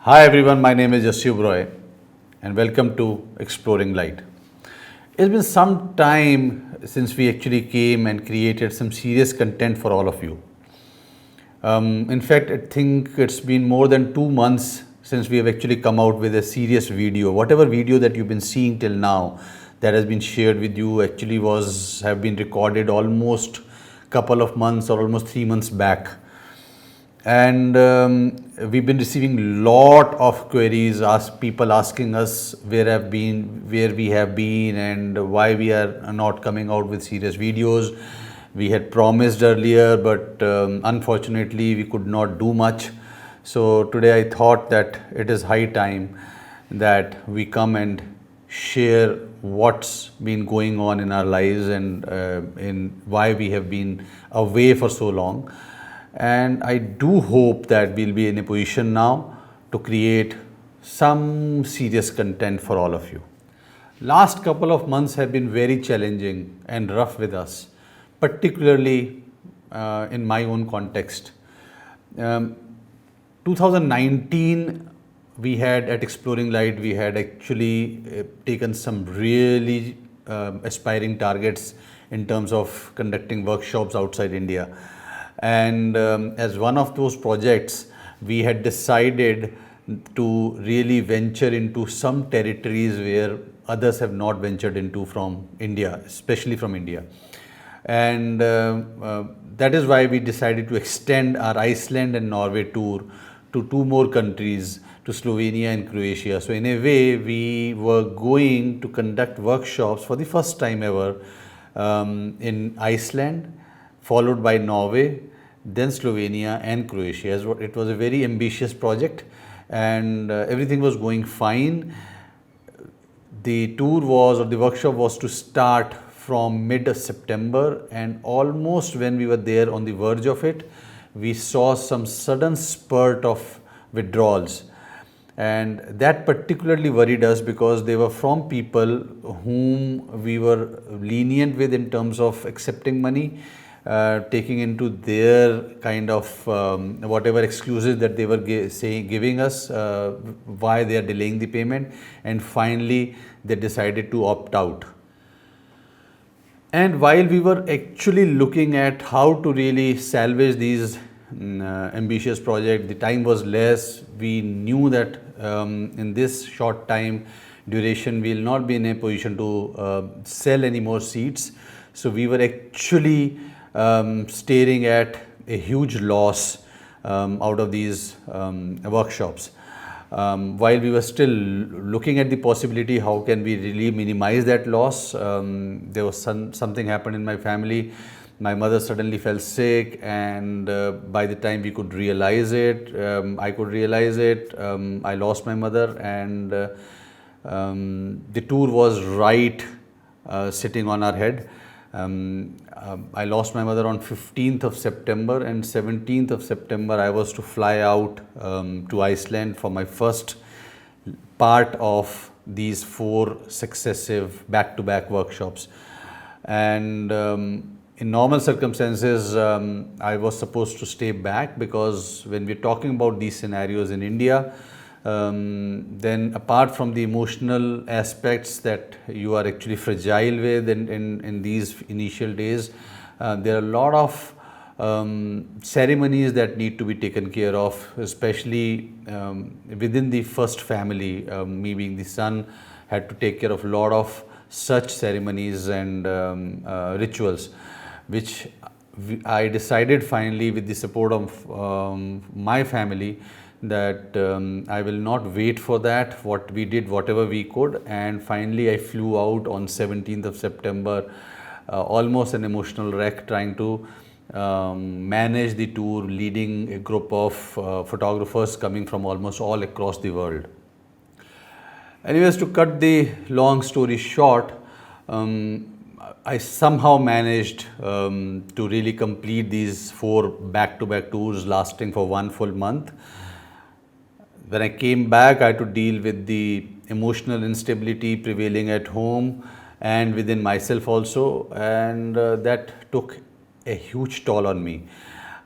Hi everyone, my name is Jassi Oberai and welcome to Xploring Light. It's been some time since we actually came and created some serious content for all of you. In fact, I think it's been more than 2 months since we have actually come out with a serious video. Whatever video that you've been seeing till now that has been shared with you actually have been recorded almost couple of months or almost 3 months back. And we've been receiving lot of queries, people asking us where we have been and why we are not coming out with serious videos. We had promised earlier, but unfortunately we could not do much. So today I thought that it is high time that we come and share what's been going on in our lives and in why we have been away for so long. And I do hope that we'll be in a position now to create some serious content for all of you. Last couple of months have been very challenging and rough with us, particularly in my own context. 2019, we had at Xploring Light, we had actually taken some really aspiring targets in terms of conducting workshops outside India. And as one of those projects, we had decided to really venture into some territories where others have not ventured into from India, especially from India. And that is why we decided to extend our Iceland and Norway tour to two more countries, to Slovenia and Croatia. So in a way, we were going to conduct workshops for the first time ever in Iceland, followed by Norway, then Slovenia and Croatia. It was a very ambitious project and everything was going fine. The workshop was to start from mid of September, and almost when we were there on the verge of it, we saw some sudden spurt of withdrawals. And that particularly worried us because they were from people whom we were lenient with in terms of accepting money, taking into their kind of whatever excuses that they were giving us, why they are delaying the payment, and finally they decided to opt out. And while we were actually looking at how to really salvage these ambitious projects, the time was less. We knew that in this short time duration we will not be in a position to sell any more seats. So we were actually staring at a huge loss out of these workshops. While we were still looking at the possibility, how can we really minimize that loss, there was something happened in my family. My mother suddenly fell sick, and by the time we could realize it, I could realize it, I lost my mother, and the tour was right sitting on our head. I lost my mother on 15th of September, and 17th of September I was to fly out to Iceland for my first part of these 4 successive back-to-back workshops. And in normal circumstances, I was supposed to stay back, because when we're talking about these scenarios in India, then apart from the emotional aspects that you are actually fragile with in these initial days, there are a lot of ceremonies that need to be taken care of, especially within the first family. Me being the son, had to take care of a lot of such ceremonies and rituals, which I decided finally, with the support of my family, that I will not wait for that. We did whatever we could, and finally I flew out on 17th of September, almost an emotional wreck, trying to manage the tour, leading a group of photographers coming from almost all across the world. Anyways, to cut the long story short, I somehow managed to really complete these 4 back-to-back tours lasting for 1 full month. When I came back, I had to deal with the emotional instability prevailing at home and within myself also, and that took a huge toll on me.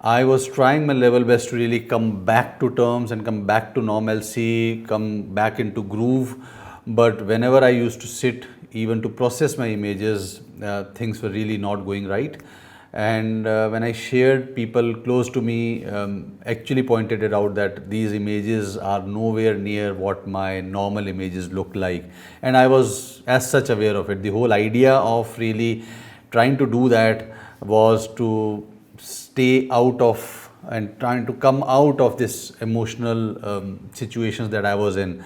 I was trying my level best to really come back to terms and come back to normalcy, come back into groove. But whenever I used to sit, even to process my images, things were really not going right. And when I shared, people close to me actually pointed it out that these images are nowhere near what my normal images look like. And I was as such aware of it. The whole idea of really trying to do that was to stay out of and trying to come out of this emotional situations that I was in.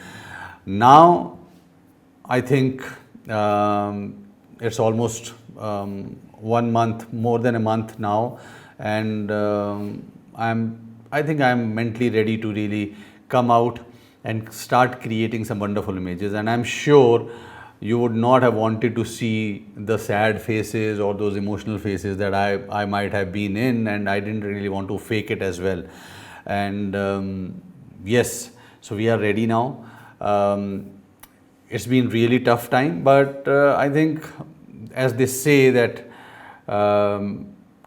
Now I think it's almost 1 month, more than a month now, and I think I'm mentally ready to really come out and start creating some wonderful images. And I'm sure you would not have wanted to see the sad faces or those emotional faces that I might have been in, and I didn't really want to fake it as well. And yes, so we are ready now. It's been really tough time, but I think, as they say, that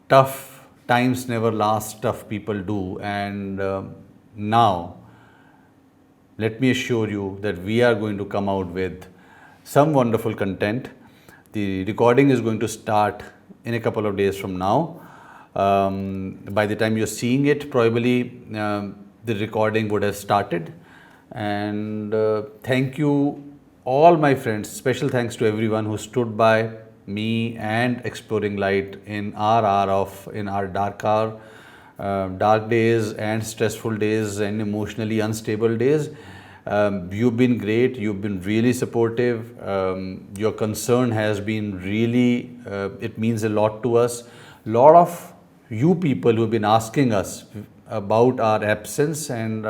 tough times never last, tough people do. And now let me assure you that we are going to come out with some wonderful content. The recording is going to start in a couple of days from now. By the time you're seeing it, probably the recording would have started. And thank you all my friends. Special thanks to everyone who stood by me and Xploring Light in our dark hour, dark days and stressful days and emotionally unstable days. You've been great. You've been really supportive. Your concern has been really, it means a lot to us. A lot of you people who've been asking us about our absence and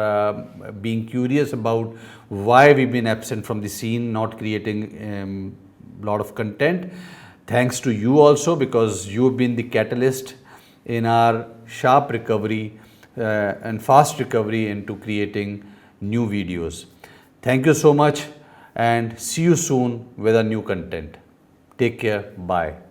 being curious about why we've been absent from the scene, not creating a lot of content. Thanks to you also, because you've been the catalyst in our sharp recovery and fast recovery into creating new videos. Thank you so much, and see you soon with a new content. Take care. Bye.